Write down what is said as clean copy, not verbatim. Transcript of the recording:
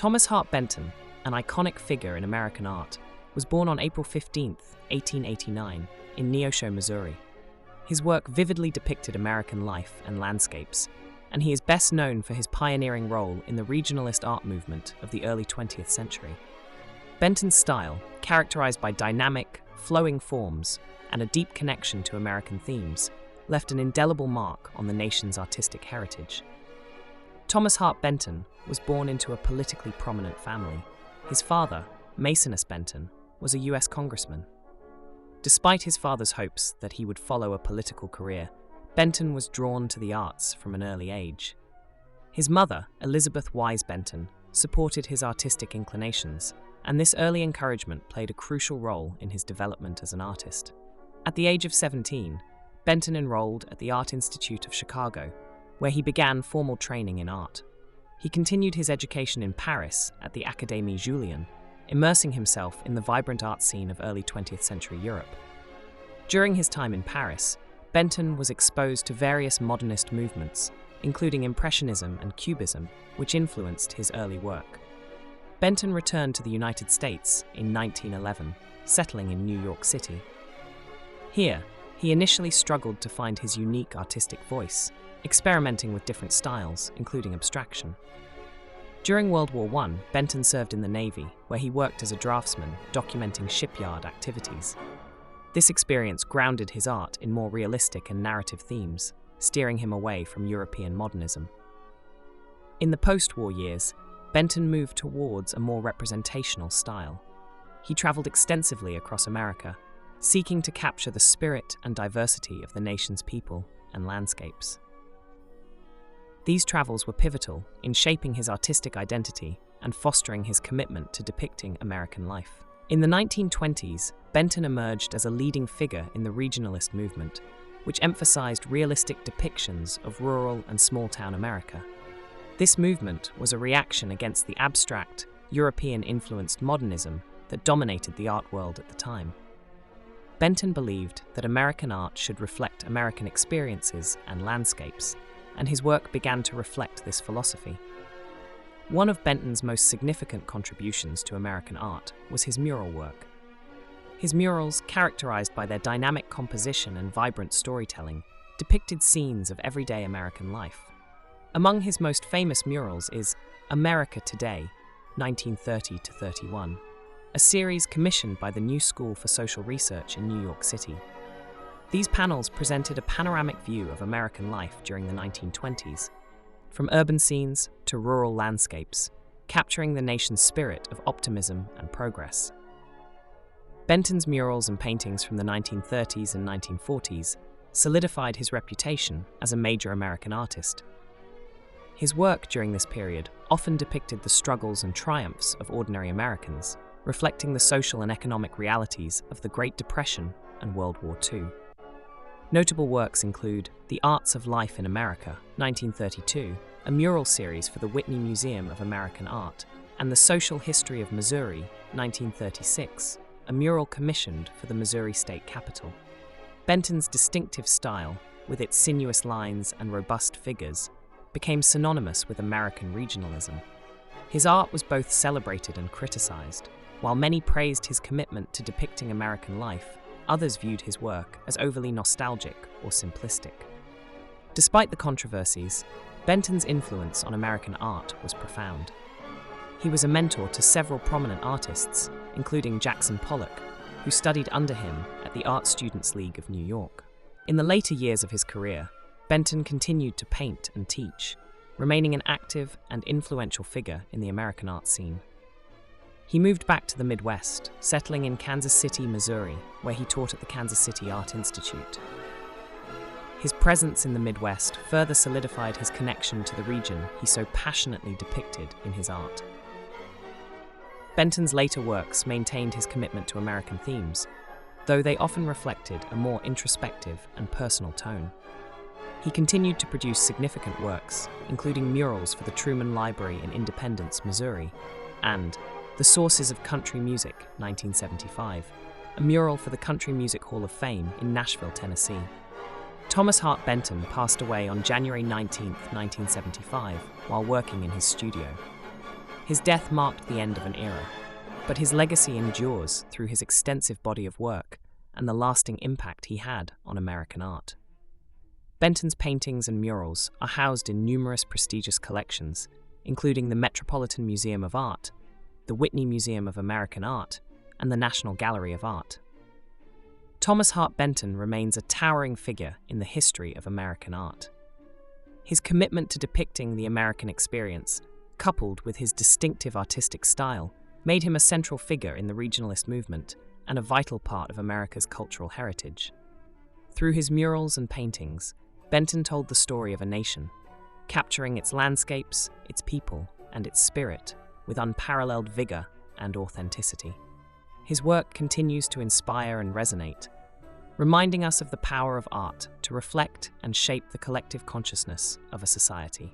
Thomas Hart Benton, an iconic figure in American art, was born on April 15, 1889, in Neosho, Missouri. His work vividly depicted American life and landscapes, and he is best known for his pioneering role in the Regionalist art movement of the early 20th century. Benton's style, characterized by dynamic, flowing forms and a deep connection to American themes, left an indelible mark on the nation's artistic heritage. Thomas Hart Benton was born into a politically prominent family. His father, Masonus Benton, was a U.S. congressman. Despite his father's hopes that he would follow a political career, Benton was drawn to the arts from an early age. His mother, Elizabeth Wise Benton, supported his artistic inclinations, and this early encouragement played a crucial role in his development as an artist. At the age of 17, Benton enrolled at the Art Institute of Chicago, where he began formal training in art. He continued his education in Paris at the Académie Julian, immersing himself in the vibrant art scene of early 20th century Europe. During his time in Paris, Benton was exposed to various modernist movements, including Impressionism and Cubism, which influenced his early work. Benton returned to the United States in 1911, settling in New York City. Here, he initially struggled to find his unique artistic voice, experimenting with different styles, including abstraction. During World War I, Benton served in the Navy, where he worked as a draftsman, documenting shipyard activities. This experience grounded his art in more realistic and narrative themes, steering him away from European modernism. In the post-war years, Benton moved towards a more representational style. He traveled extensively across America, seeking to capture the spirit and diversity of the nation's people and landscapes. These travels were pivotal in shaping his artistic identity and fostering his commitment to depicting American life. In the 1920s, Benton emerged as a leading figure in the Regionalist Movement, which emphasized realistic depictions of rural and small-town America. This movement was a reaction against the abstract, European-influenced modernism that dominated the art world at the time. Benton believed that American art should reflect American experiences and landscapes, and his work began to reflect this philosophy. One of Benton's most significant contributions to American art was his mural work. His murals, characterized by their dynamic composition and vibrant storytelling, depicted scenes of everyday American life. Among his most famous murals is America Today, 1930-31, a series commissioned by the New School for Social Research in New York City. These panels presented a panoramic view of American life during the 1920s, from urban scenes to rural landscapes, capturing the nation's spirit of optimism and progress. Benton's murals and paintings from the 1930s and 1940s solidified his reputation as a major American artist. His work during this period often depicted the struggles and triumphs of ordinary Americans, reflecting the social and economic realities of the Great Depression and World War II. Notable works include The Arts of Life in America, 1932, a mural series for the Whitney Museum of American Art, and The Social History of Missouri, 1936, a mural commissioned for the Missouri State Capitol. Benton's distinctive style, with its sinuous lines and robust figures, became synonymous with American regionalism. His art was both celebrated and criticized. While many praised his commitment to depicting American life, others viewed his work as overly nostalgic or simplistic. Despite the controversies, Benton's influence on American art was profound. He was a mentor to several prominent artists, including Jackson Pollock, who studied under him at the Art Students League of New York. In the later years of his career, Benton continued to paint and teach, remaining an active and influential figure in the American art scene. He moved back to the Midwest, settling in Kansas City, Missouri, where he taught at the Kansas City Art Institute. His presence in the Midwest further solidified his connection to the region he so passionately depicted in his art. Benton's later works maintained his commitment to American themes, though they often reflected a more introspective and personal tone. He continued to produce significant works, including murals for the Truman Library in Independence, Missouri, and The Sources of Country Music, 1975, a mural for the Country Music Hall of Fame in Nashville, Tennessee. Thomas Hart Benton passed away on January 19, 1975, while working in his studio. His death marked the end of an era, but his legacy endures through his extensive body of work and the lasting impact he had on American art. Benton's paintings and murals are housed in numerous prestigious collections, including the Metropolitan Museum of Art, the Whitney Museum of American Art, and the National Gallery of Art. Thomas Hart Benton remains a towering figure in the history of American art. His commitment to depicting the American experience, coupled with his distinctive artistic style, made him a central figure in the Regionalist movement and a vital part of America's cultural heritage. Through his murals and paintings, Benton told the story of a nation, capturing its landscapes, its people, and its spirit with unparalleled vigor and authenticity. His work continues to inspire and resonate, reminding us of the power of art to reflect and shape the collective consciousness of a society.